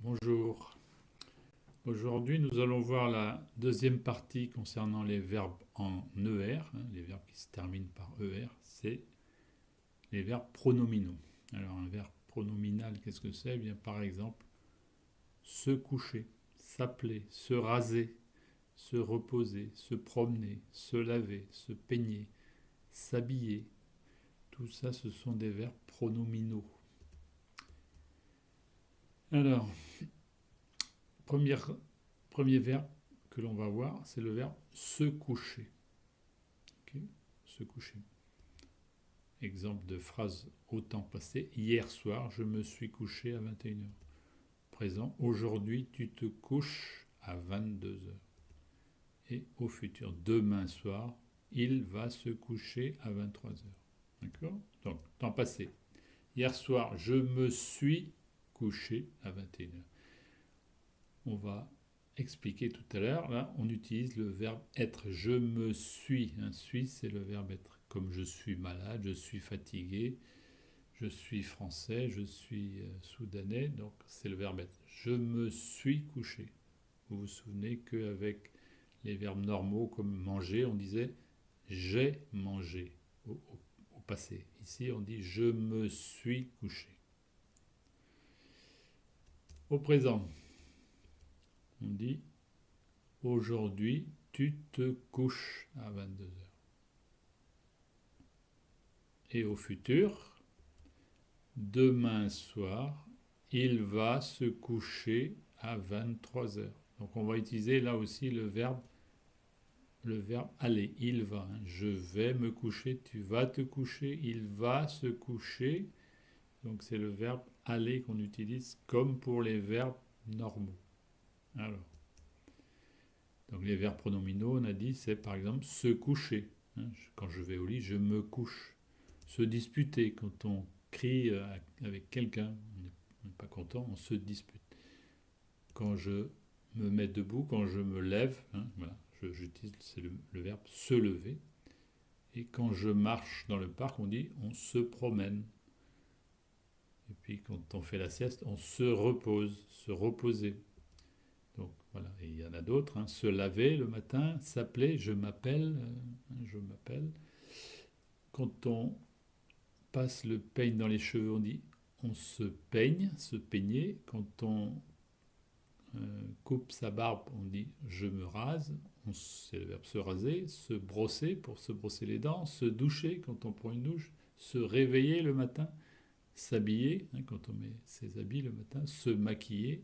Bonjour. Aujourd'hui, nous allons voir la deuxième partie concernant les verbes en ER, les verbes qui se terminent par ER, c'est les verbes pronominaux. Alors, un verbe pronominal, qu'est-ce que c'est? Eh bien, par exemple, se coucher, s'appeler, se raser, se reposer, se promener, se laver, se peigner, s'habiller. Tout ça, ce sont des verbes pronominaux. Alors, première Premier verbe que l'on va voir, c'est le verbe se coucher. Okay, se coucher. Exemple de phrase au temps passé. Hier soir, je me suis couché à 21h. Présent. Aujourd'hui, tu te couches à 22h. Et au futur, demain soir, il va se coucher à 23h. D'accord? Donc, temps passé. Hier soir, je me suis couché à 21h. On va expliqué tout à l'heure, là, on utilise le verbe être. Je me suis. Suis, c'est le verbe être. Comme je suis malade, je suis fatigué, je suis français, je suis soudanais, donc c'est le verbe être. Je me suis couché. Vous vous souvenez qu'avec les verbes normaux comme manger, on disait j'ai mangé au passé. Ici, on dit je me suis couché. Au présent, on dit aujourd'hui, tu te couches à 22h. Et au futur, demain soir, il va se coucher à 23h. Donc on va utiliser là aussi le verbe aller. Il va. Je vais me coucher, tu vas te coucher, il va se coucher. Donc c'est le verbe aller qu'on utilise comme pour les verbes normaux. Alors, donc les verbes pronominaux, on a dit, c'est par exemple se coucher. Quand je vais au lit, je me couche. Se disputer, quand on crie avec quelqu'un, on n'est pas content, on se dispute. Quand je me mets debout, quand je me lève, voilà, j'utilise le verbe se lever. Et quand je marche dans le parc, on dit on se promène. Et puis quand on fait la sieste, on se repose, se reposer. Donc voilà, et il y en a d'autres, se laver le matin, s'appeler, je m'appelle, je m'appelle. Quand on passe le peigne dans les cheveux, on dit on se peigne, se peigner. Quand on coupe sa barbe, on dit je me rase, c'est le verbe se raser, se brosser pour se brosser les dents, se doucher quand on prend une douche, se réveiller le matin, s'habiller quand on met ses habits le matin, se maquiller.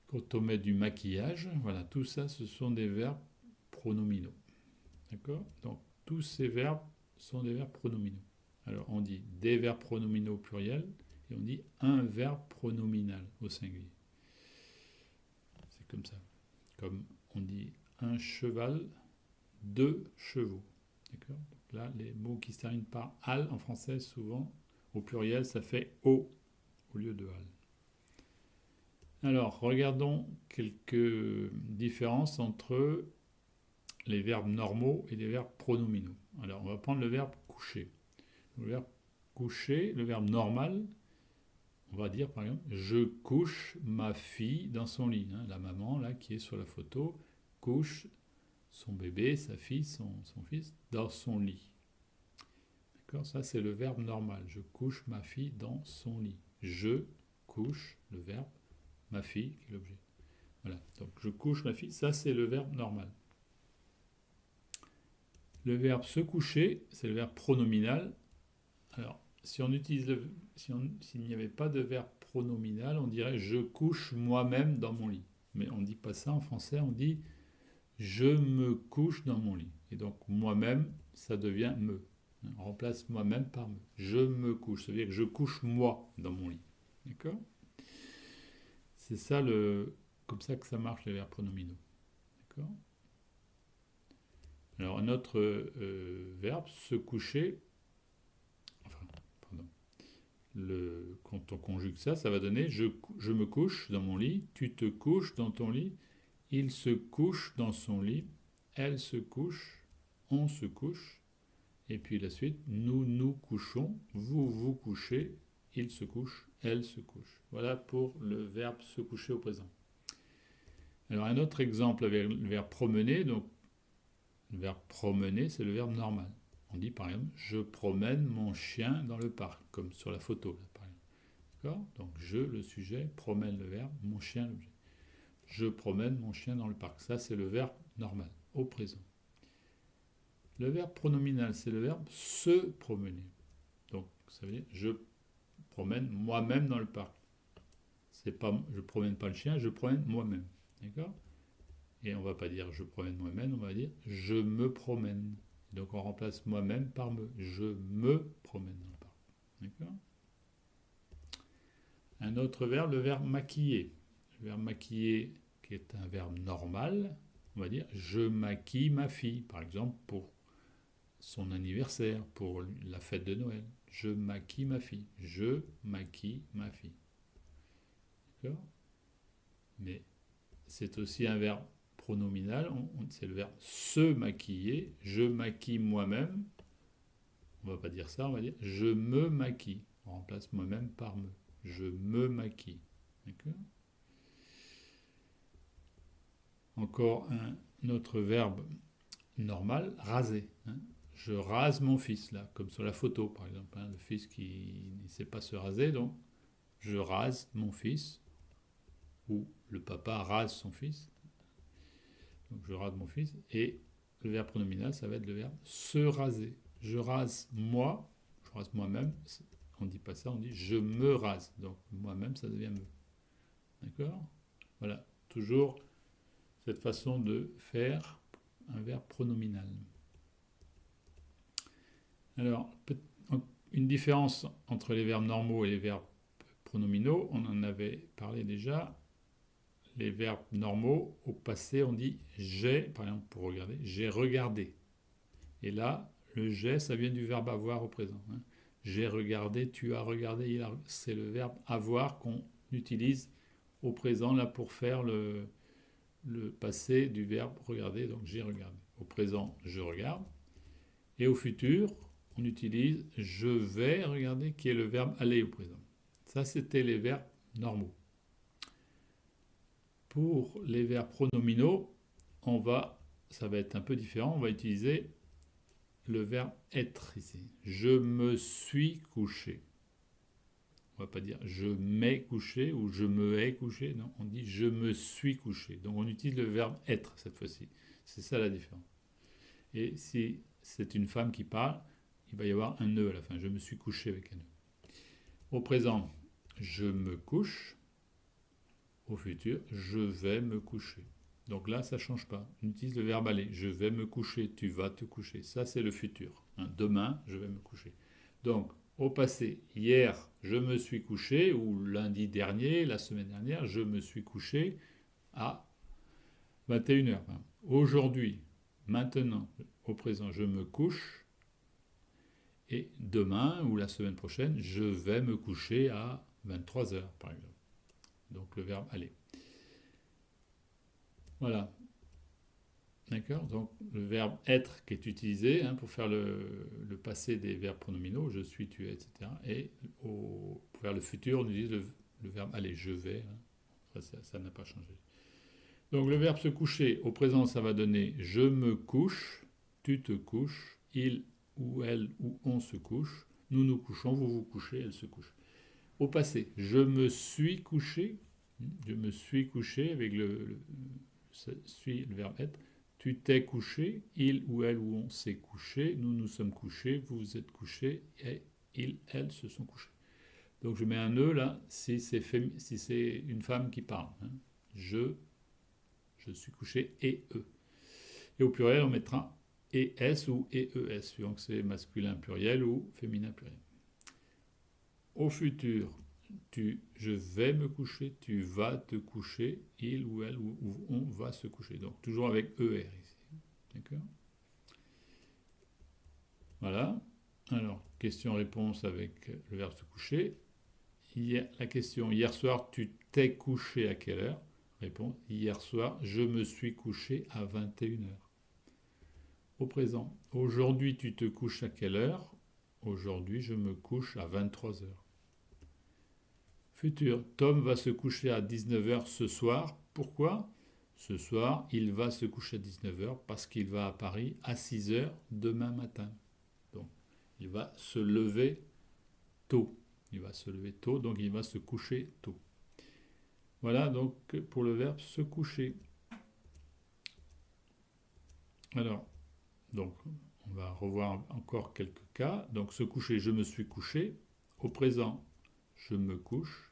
Quand on met du maquillage, voilà, tout ça, ce sont des verbes pronominaux. D'accord? Donc, tous ces verbes sont des verbes pronominaux. Alors, on dit des verbes pronominaux au pluriel et on dit un verbe pronominal au singulier. C'est comme ça. Comme on dit un cheval, deux chevaux. D'accord? Donc là, les mots qui se terminent par al en français, souvent, au pluriel, ça fait o au lieu de al. Alors, regardons quelques différences entre les verbes normaux et les verbes pronominaux. Alors, on va prendre le verbe coucher. Le verbe coucher, le verbe normal, on va dire par exemple je couche ma fille dans son lit. La maman là qui est sur la photo couche son bébé, sa fille, son fils dans son lit. D'accord? Ça c'est le verbe normal. Je couche ma fille dans son lit. Je couche, le verbe, ma fille qui est l'objet. Voilà. Donc je couche ma fille, ça c'est le verbe normal. Le verbe se coucher, c'est le verbe pronominal. Alors, si on utilise s'il n'y avait pas de verbe pronominal, on dirait je couche moi-même dans mon lit. Mais on ne dit pas ça en français, on dit je me couche dans mon lit. Et donc moi-même, ça devient me. On remplace moi-même par me. Je me couche, ça veut dire que je couche moi dans mon lit. D'accord? C'est ça comme ça que ça marche les verbes pronominaux. D'accord? Alors un autre verbe, se coucher, quand on conjugue ça, ça va donner je me couche dans mon lit, tu te couches dans ton lit, il se couche dans son lit, elle se couche, on se couche, et puis la suite, nous nous couchons, vous vous couchez, il se couche, elle se couche. Voilà pour le verbe se coucher au présent. Alors un autre exemple avec le verbe promener. Donc le verbe promener, c'est le verbe normal. On dit par exemple, je promène mon chien dans le parc, comme sur la photo. Là, par exemple. D'accord ? Donc je, le sujet, promène le verbe, mon chien, l'objet. Je promène mon chien dans le parc. Ça, c'est le verbe normal, au présent. Le verbe pronominal, c'est le verbe se promener. Donc, ça veut dire je promène moi-même dans le parc. C'est pas, je promène pas le chien, je promène moi-même. D'accord ? Et on va pas dire je promène moi-même, on va dire je me promène. Donc, on remplace moi-même par me. Je me promène dans le parc. D'accord ? Un autre verbe, le verbe maquiller. Le verbe maquiller, qui est un verbe normal, on va dire je maquille ma fille, par exemple pour son anniversaire, pour la fête de Noël. Je maquille ma fille. Je maquille ma fille. D'accord ? Mais c'est aussi un verbe pronominal, c'est le verbe se maquiller. Je maquille moi-même. On ne va pas dire ça, on va dire je me maquille. On remplace moi-même par me. Je me maquille. D'accord ? Encore un autre verbe normal, raser. Je rase mon fils, là, comme sur la photo, par exemple. Le fils qui ne sait pas se raser, donc je rase mon fils, ou le papa rase son fils. Donc je rase mon fils, et le verbe pronominal, ça va être le verbe se raser. Je rase moi, je rase moi-même, on ne dit pas ça, on dit je me rase. Donc moi-même, ça devient me. D'accord ? Voilà, toujours cette façon de faire un verbe pronominal. Alors, une différence entre les verbes normaux et les verbes pronominaux, on en avait parlé déjà. Les verbes normaux, au passé, on dit j'ai, par exemple, pour regarder, j'ai regardé. Et là, le j'ai, ça vient du verbe avoir au présent. J'ai regardé, tu as regardé, c'est le verbe avoir qu'on utilise au présent là pour faire le passé du verbe regarder, donc j'ai regardé. Au présent, je regarde. Et au futur, on utilise je vais regarder, qui est le verbe aller au présent. Ça, c'était les verbes normaux. Pour les verbes pronominaux, ça va être un peu différent, on va utiliser le verbe être ici. Je me suis couché. On ne va pas dire je m'ai couché ou je me ai couché, non, on dit je me suis couché. Donc on utilise le verbe être cette fois-ci. C'est ça la différence. Et si c'est une femme qui parle, il va y avoir un E à la fin. Je me suis couché avec un E. Au présent, je me couche. Au futur, je vais me coucher. Donc là, ça ne change pas. On utilise le verbe aller. Je vais me coucher, tu vas te coucher. Ça, c'est le futur. Demain, je vais me coucher. Donc, au passé, hier, je me suis couché, ou lundi dernier, la semaine dernière, je me suis couché à 21h. Aujourd'hui, maintenant, au présent, je me couche. Et demain, ou la semaine prochaine, je vais me coucher à 23h, par exemple. Donc, le verbe aller. Voilà. D'accord ? Donc, le verbe être qui est utilisé pour faire le passé des verbes pronominaux, je suis, tu es, etc. Et pour faire le futur, on utilise le verbe aller, je vais. Ça n'a pas changé. Donc, le verbe se coucher, au présent, ça va donner je me couche, tu te couches, il ou elle ou on se couche, nous nous couchons, vous vous couchez, elle se couche. Au passé, je me suis couché avec le verbe être. Tu t'es couché, il ou elle ou on s'est couché, nous nous sommes couchés, vous vous êtes couchés, et il, elle se sont couchés. Donc je mets un E là, si c'est une femme qui parle. Je suis couché, et E. Et au pluriel, on mettra ES ou EES, suivant que c'est masculin pluriel ou féminin pluriel. Au futur, je vais me coucher, tu vas te coucher, il ou elle ou on va se coucher. Donc toujours avec ER ici. D'accord ? Voilà. Alors, question-réponse avec le verbe se coucher. La question, hier soir, tu t'es couché à quelle heure ? Réponse, hier soir, je me suis couché à 21h. Au présent, aujourd'hui, tu te couches à quelle heure ? Aujourd'hui, je me couche à 23h. futur. Tom va se coucher à 19h ce soir. Pourquoi? Ce soir, il va se coucher à 19h parce qu'il va à Paris à 6h demain matin. Donc, il va se lever tôt. Il va se lever tôt, donc il va se coucher tôt. Voilà donc pour le verbe se coucher. Alors, donc, on va revoir encore quelques cas. Donc, se coucher, je me suis couché. Au présent, je me couche.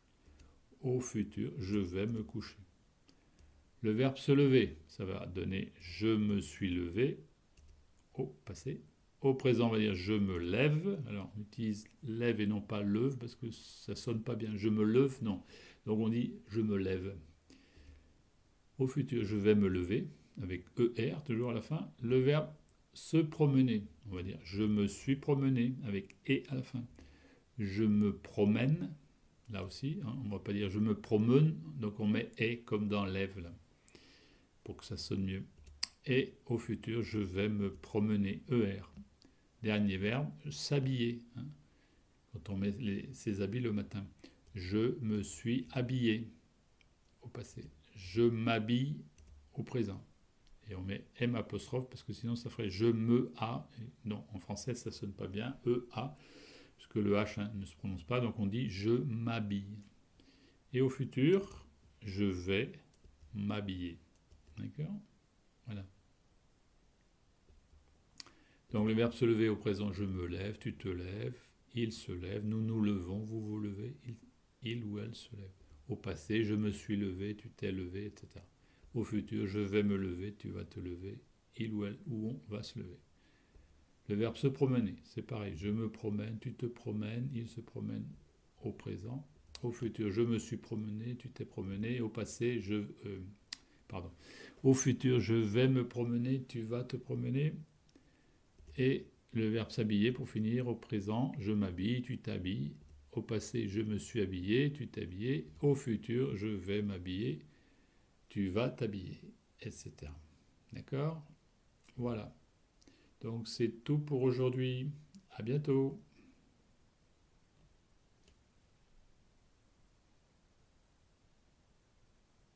Au futur, je vais me coucher. Le verbe se lever, ça va donner je me suis levé au passé. Au présent, on va dire je me lève. Alors, on utilise lève et non pas lève parce que ça sonne pas bien. Je me lève, non. Donc, on dit je me lève. Au futur, je vais me lever avec ER toujours à la fin. Le verbe se promener, on va dire je me suis promené avec et à la fin. Je me promène, là aussi, hein, on ne va pas dire je me promène, donc on met et comme dans lève là, pour que ça sonne mieux. Et au futur, je vais me promener, ER. Dernier verbe, s'habiller, hein, quand on met ses habits le matin. Je me suis habillé au passé. Je m'habille au présent. Et on met M apostrophe parce que sinon ça ferait je me a. Non, en français ça sonne pas bien, E-A, puisque le H ne se prononce pas, donc on dit je m'habille. Et au futur, je vais m'habiller. D'accord? Voilà. Donc le verbe se lever au présent, je me lève, tu te lèves, il se lève, nous nous levons, vous vous levez, il ou elle se lève. Au passé, je me suis levé, tu t'es levé, etc. Au futur, je vais me lever, tu vas te lever, il ou elle ou on va se lever. Le verbe se promener, c'est pareil. Je me promène, tu te promènes, il se promène au présent. Au futur, je me suis promené, tu t'es promené. Au passé, Au futur, je vais me promener, tu vas te promener. Et le verbe s'habiller pour finir. Au présent, je m'habille, tu t'habilles. Au passé, je me suis habillé, tu t'es habillé. Au futur, je vais m'habiller, tu vas t'habiller, etc. D'accord? Voilà. Donc c'est tout pour aujourd'hui. À bientôt.